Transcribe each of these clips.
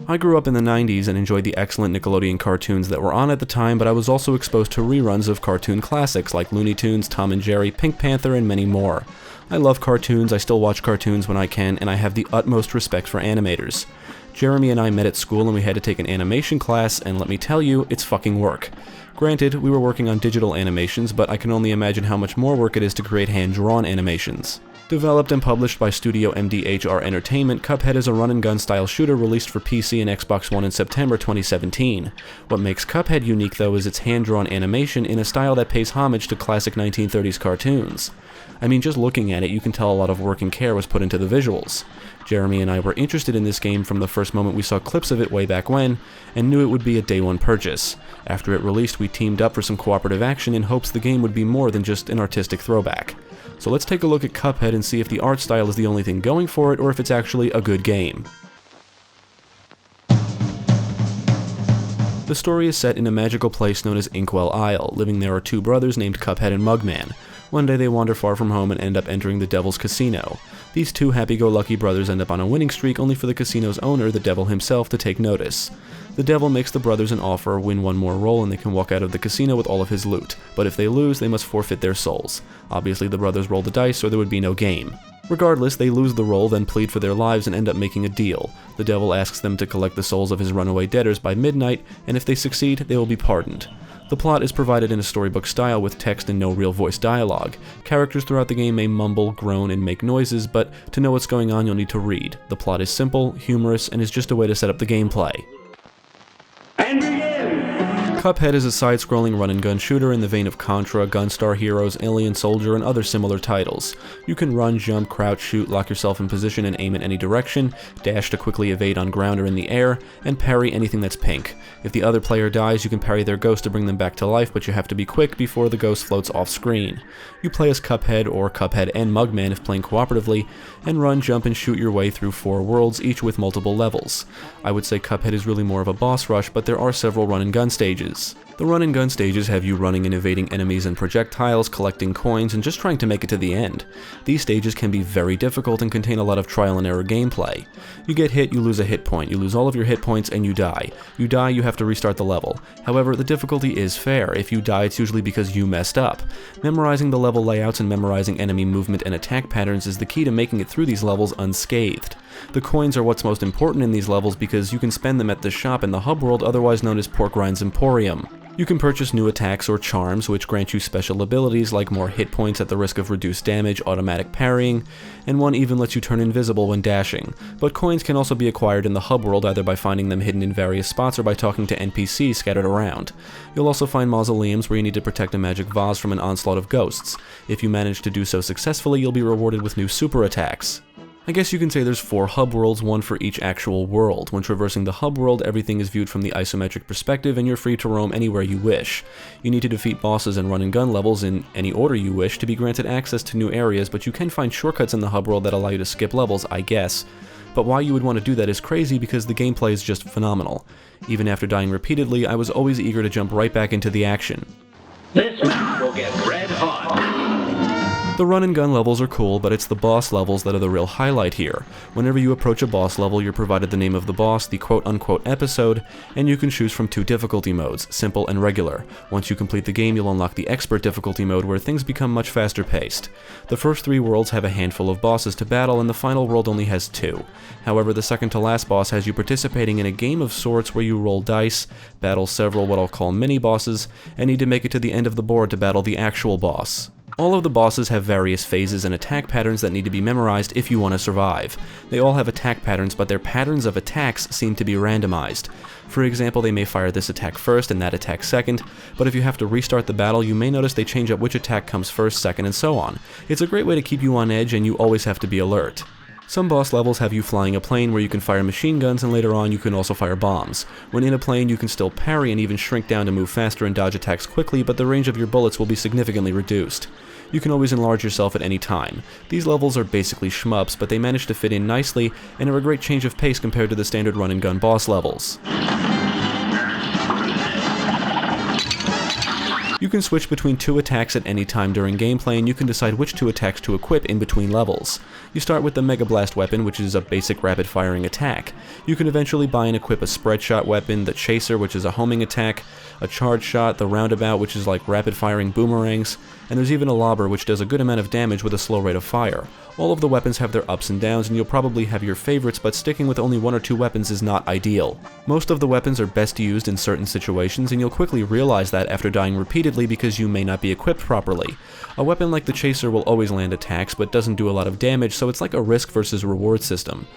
I grew up in the 90s and enjoyed the excellent Nickelodeon cartoons that were on at the time, but I was also exposed to reruns of cartoon classics like Looney Tunes, Tom and Jerry, Pink Panther, and many more. I love cartoons, I still watch cartoons when I can, and I have the utmost respect for animators. Jeremy and I met at school and we had to take an animation class, and let me tell you, it's fucking work. Granted, we were working on digital animations, but I can only imagine how much more work it is to create hand-drawn animations. Developed and published by StudioMDHR Entertainment, Cuphead is a run-and-gun style shooter released for PC and Xbox One in September 2017. What makes Cuphead unique, though, is its hand-drawn animation in a style that pays homage to classic 1930s cartoons. I mean, just looking at it, you can tell a lot of work and care was put into the visuals. Jeremy and I were interested in this game from the first moment we saw clips of it way back when, and knew it would be a day one purchase. After it released, we teamed up for some cooperative action in hopes the game would be more than just an artistic throwback. So let's take a look at Cuphead and see if the art style is the only thing going for it, or if it's actually a good game. The story is set in a magical place known as Inkwell Isle. Living there are two brothers named Cuphead and Mugman. One day they wander far from home and end up entering the Devil's Casino. These two happy-go-lucky brothers end up on a winning streak, only for the casino's owner, the Devil himself, to take notice. The Devil makes the brothers an offer, win one more roll, and they can walk out of the casino with all of his loot. But if they lose, they must forfeit their souls. Obviously, the brothers roll the dice, or there would be no game. Regardless, they lose the roll, then plead for their lives and end up making a deal. The Devil asks them to collect the souls of his runaway debtors by midnight, and if they succeed, they will be pardoned. The plot is provided in a storybook style with text and no real voice dialogue. Characters throughout the game may mumble, groan, and make noises, but to know what's going on you'll need to read. The plot is simple, humorous, and is just a way to set up the gameplay. And begin! Cuphead is a side-scrolling run-and-gun shooter in the vein of Contra, Gunstar Heroes, Alien Soldier, and other similar titles. You can run, jump, crouch, shoot, lock yourself in position and aim in any direction, dash to quickly evade on ground or in the air, and parry anything that's pink. If the other player dies, you can parry their ghost to bring them back to life, but you have to be quick before the ghost floats off screen. You play as Cuphead, or Cuphead and Mugman if playing cooperatively, and run, jump, and shoot your way through 4 worlds, each with multiple levels. I would say Cuphead is really more of a boss rush, but there are several run-and-gun stages. The run-and-gun stages have you running and evading enemies and projectiles, collecting coins, and just trying to make it to the end. These stages can be very difficult and contain a lot of trial-and-error gameplay. You get hit, you lose a hit point, you lose all of your hit points, and you die. You die, you have to restart the level. However, the difficulty is fair. If you die, it's usually because you messed up. Memorizing the level layouts and memorizing enemy movement and attack patterns is the key to making it through these levels unscathed. The coins are what's most important in these levels because you can spend them at the shop in the hub world, otherwise known as Porkrind's Emporium. You can purchase new attacks or charms which grant you special abilities like more hit points at the risk of reduced damage, automatic parrying, and one even lets you turn invisible when dashing. But coins can also be acquired in the hub world either by finding them hidden in various spots or by talking to NPCs scattered around. You'll also find mausoleums where you need to protect a magic vase from an onslaught of ghosts. If you manage to do so successfully, you'll be rewarded with new super attacks. I guess you can say there's 4 hub worlds, one for each actual world. When traversing the hub world, everything is viewed from the isometric perspective and you're free to roam anywhere you wish. You need to defeat bosses and run-and-gun levels in any order you wish to be granted access to new areas, but you can find shortcuts in the hub world that allow you to skip levels, I guess. But why you would want to do that is crazy because the gameplay is just phenomenal. Even after dying repeatedly, I was always eager to jump right back into the action. This match will get red hot. The run-and-gun levels are cool, but it's the boss levels that are the real highlight here. Whenever you approach a boss level, you're provided the name of the boss, the quote-unquote episode, and you can choose from 2 difficulty modes, simple and regular. Once you complete the game, you'll unlock the expert difficulty mode where things become much faster paced. The first 3 worlds have a handful of bosses to battle, and the final world only has 2. However, the second to last boss has you participating in a game of sorts where you roll dice, battle several what I'll call mini-bosses, and need to make it to the end of the board to battle the actual boss. All of the bosses have various phases and attack patterns that need to be memorized if you want to survive. They all have attack patterns, but their patterns of attacks seem to be randomized. For example, they may fire this attack first and that attack second, but if you have to restart the battle, you may notice they change up which attack comes first, second, and so on. It's a great way to keep you on edge, and you always have to be alert. Some boss levels have you flying a plane where you can fire machine guns, and later on you can also fire bombs. When in a plane, you can still parry and even shrink down to move faster and dodge attacks quickly, but the range of your bullets will be significantly reduced. You can always enlarge yourself at any time. These levels are basically shmups, but they manage to fit in nicely and are a great change of pace compared to the standard run-and-gun boss levels. You can switch between 2 attacks at any time during gameplay, and you can decide which 2 attacks to equip in between levels. You start with the Mega Blast weapon, which is a basic rapid-firing attack. You can eventually buy and equip a spread shot weapon, the Chaser, which is a homing attack, a charge shot, the Roundabout, which is like rapid-firing boomerangs, and there's even a Lobber, which does a good amount of damage with a slow rate of fire. All of the weapons have their ups and downs, and you'll probably have your favorites, but sticking with only 1 or 2 weapons is not ideal. Most of the weapons are best used in certain situations, and you'll quickly realize that after dying repeatedly because you may not be equipped properly. A weapon like the Chaser will always land attacks, but doesn't do a lot of damage, so it's like a risk versus reward system.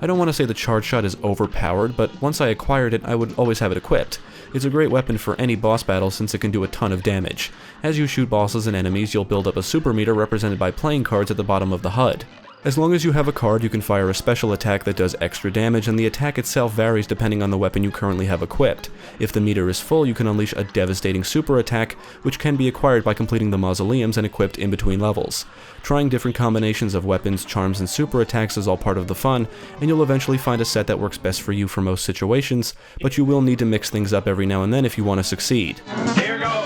I don't want to say the charge shot is overpowered, but once I acquired it, I would always have it equipped. It's a great weapon for any boss battle since it can do a ton of damage. As you shoot bosses and enemies, you'll build up a super meter represented by playing cards at the bottom of the HUD. As long as you have a card, you can fire a special attack that does extra damage, and the attack itself varies depending on the weapon you currently have equipped. If the meter is full, you can unleash a devastating super attack, which can be acquired by completing the mausoleums and equipped in between levels. Trying different combinations of weapons, charms, and super attacks is all part of the fun, and you'll eventually find a set that works best for you for most situations, but you will need to mix things up every now and then if you want to succeed. Here goes!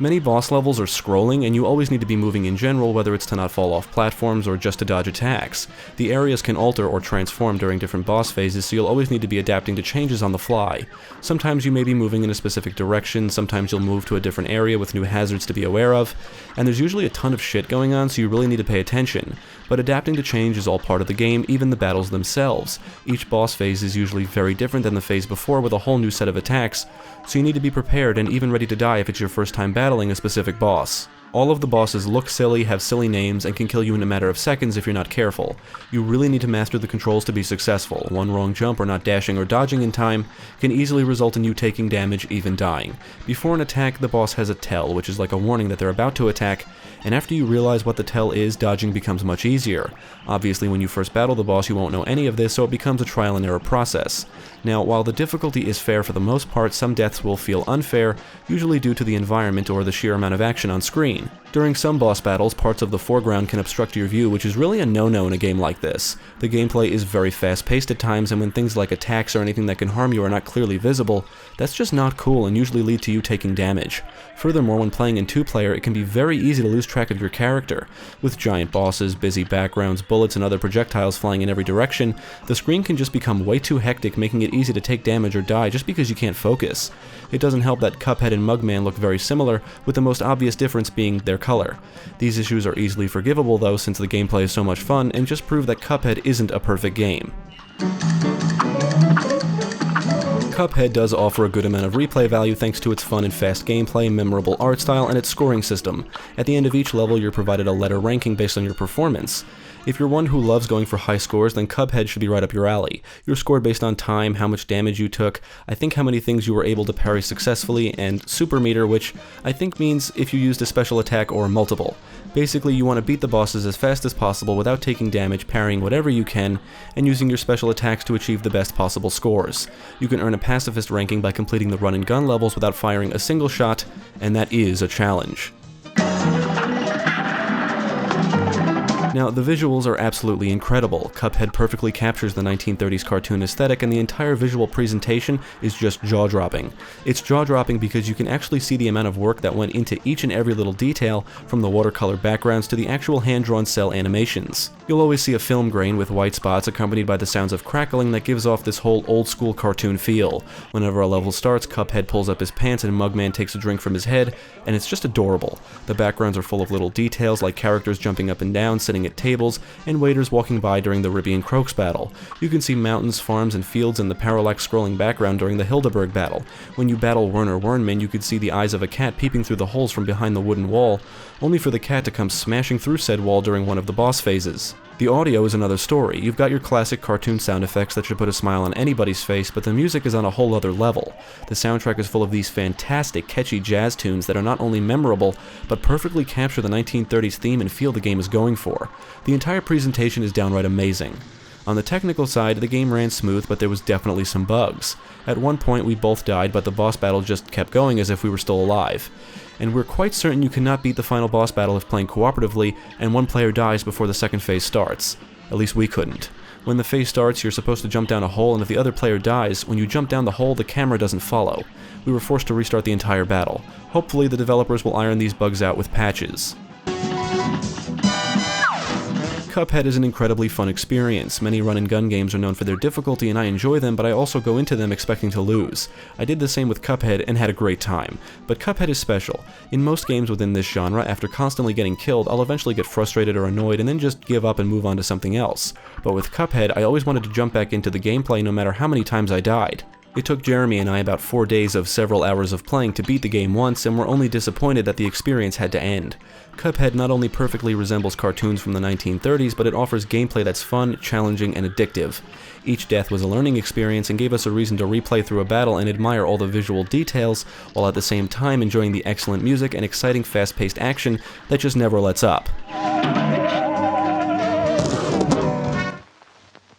Many boss levels are scrolling, and you always need to be moving in general, whether it's to not fall off platforms or just to dodge attacks. The areas can alter or transform during different boss phases, so you'll always need to be adapting to changes on the fly. Sometimes you may be moving in a specific direction, sometimes you'll move to a different area with new hazards to be aware of, and there's usually a ton of shit going on, so you really need to pay attention. But adapting to change is all part of the game, even the battles themselves. Each boss phase is usually very different than the phase before with a whole new set of attacks, so you need to be prepared and even ready to die if it's your first time battling a specific boss. All of the bosses look silly, have silly names, and can kill you in a matter of seconds if you're not careful. You really need to master the controls to be successful. One wrong jump or not dashing or dodging in time can easily result in you taking damage, even dying. Before an attack, the boss has a tell, which is like a warning that they're about to attack, and after you realize what the tell is, dodging becomes much easier. Obviously, when you first battle the boss, you won't know any of this, so it becomes a trial and error process. Now, while the difficulty is fair for the most part, some deaths will feel unfair, usually due to the environment or the sheer amount of action on screen. During some boss battles, parts of the foreground can obstruct your view, which is really a no-no in a game like this. The gameplay is very fast-paced at times, and when things like attacks or anything that can harm you are not clearly visible, that's just not cool and usually lead to you taking damage. Furthermore, when playing in 2-player, it can be very easy to lose track of your character. With giant bosses, busy backgrounds, bullets, and other projectiles flying in every direction, the screen can just become way too hectic, making it easy to take damage or die just because you can't focus. It doesn't help that Cuphead and Mugman look very similar, with the most obvious difference being their color. These issues are easily forgivable though, since the gameplay is so much fun, and just prove that Cuphead isn't a perfect game. Cuphead does offer a good amount of replay value thanks to its fun and fast gameplay, memorable art style, and its scoring system. At the end of each level, you're provided a letter ranking based on your performance. If you're one who loves going for high scores, then Cuphead should be right up your alley. You're scored based on time, how much damage you took, I think how many things you were able to parry successfully, and super meter, which I think means if you used a special attack or multiple. Basically, you want to beat the bosses as fast as possible without taking damage, parrying whatever you can, and using your special attacks to achieve the best possible scores. You can earn a pacifist ranking by completing the run and gun levels without firing a single shot, and that is a challenge. Now, the visuals are absolutely incredible. Cuphead perfectly captures the 1930s cartoon aesthetic, and the entire visual presentation is just jaw-dropping. It's jaw-dropping because you can actually see the amount of work that went into each and every little detail, from the watercolor backgrounds to the actual hand-drawn cell animations. You'll always see a film grain with white spots accompanied by the sounds of crackling that gives off this whole old-school cartoon feel. Whenever a level starts, Cuphead pulls up his pants and Mugman takes a drink from his head, and it's just adorable. The backgrounds are full of little details like characters jumping up and down, sitting at tables, and waiters walking by during the Ribby and Croaks battle. You can see mountains, farms, and fields in the parallax scrolling background during the Hildeberg battle. When you battle Werner Wernman, you could see the eyes of a cat peeping through the holes from behind the wooden wall, only for the cat to come smashing through said wall during one of the boss phases. The audio is another story. You've got your classic cartoon sound effects that should put a smile on anybody's face, but the music is on a whole other level. The soundtrack is full of these fantastic, catchy jazz tunes that are not only memorable, but perfectly capture the 1930s theme and feel the game is going for. The entire presentation is downright amazing. On the technical side, the game ran smooth, but there was definitely some bugs. At one point we both died, but the boss battle just kept going as if we were still alive. And we're quite certain you cannot beat the final boss battle if playing cooperatively, and one player dies before the second phase starts. At least we couldn't. When the phase starts, you're supposed to jump down a hole, and if the other player dies, when you jump down the hole, the camera doesn't follow. We were forced to restart the entire battle. Hopefully, the developers will iron these bugs out with patches. Cuphead is an incredibly fun experience. Many run-and-gun games are known for their difficulty, and I enjoy them, but I also go into them expecting to lose. I did the same with Cuphead and had a great time. But Cuphead is special. In most games within this genre, after constantly getting killed, I'll eventually get frustrated or annoyed and then just give up and move on to something else. But with Cuphead, I always wanted to jump back into the gameplay no matter how many times I died. It took Jeremy and I about 4 days of several hours of playing to beat the game once, and we're only disappointed that the experience had to end. Cuphead not only perfectly resembles cartoons from the 1930s, but it offers gameplay that's fun, challenging, and addictive. Each death was a learning experience and gave us a reason to replay through a battle and admire all the visual details, while at the same time enjoying the excellent music and exciting fast-paced action that just never lets up.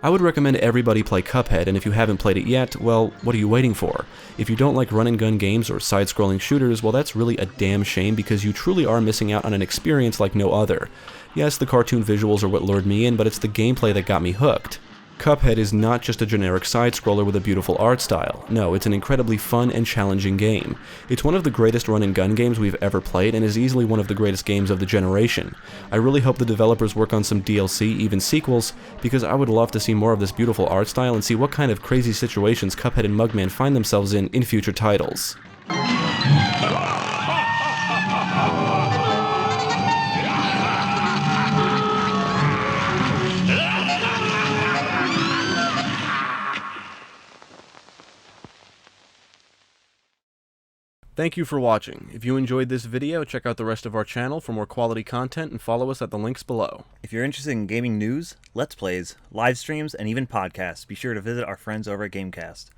I would recommend everybody play Cuphead, and if you haven't played it yet, well, what are you waiting for? If you don't like run-and-gun games or side-scrolling shooters, well, that's really a damn shame because you truly are missing out on an experience like no other. Yes, the cartoon visuals are what lured me in, but it's the gameplay that got me hooked. Cuphead is not just a generic side-scroller with a beautiful art style. No, it's an incredibly fun and challenging game. It's one of the greatest run-and-gun games we've ever played and is easily one of the greatest games of the generation. I really hope the developers work on some DLC, even sequels, because I would love to see more of this beautiful art style and see what kind of crazy situations Cuphead and Mugman find themselves in future titles. Thank you for watching. If you enjoyed this video, check out the rest of our channel for more quality content and follow us at the links below. If you're interested in gaming news, let's plays, live streams, and even podcasts, be sure to visit our friends over at GameCast.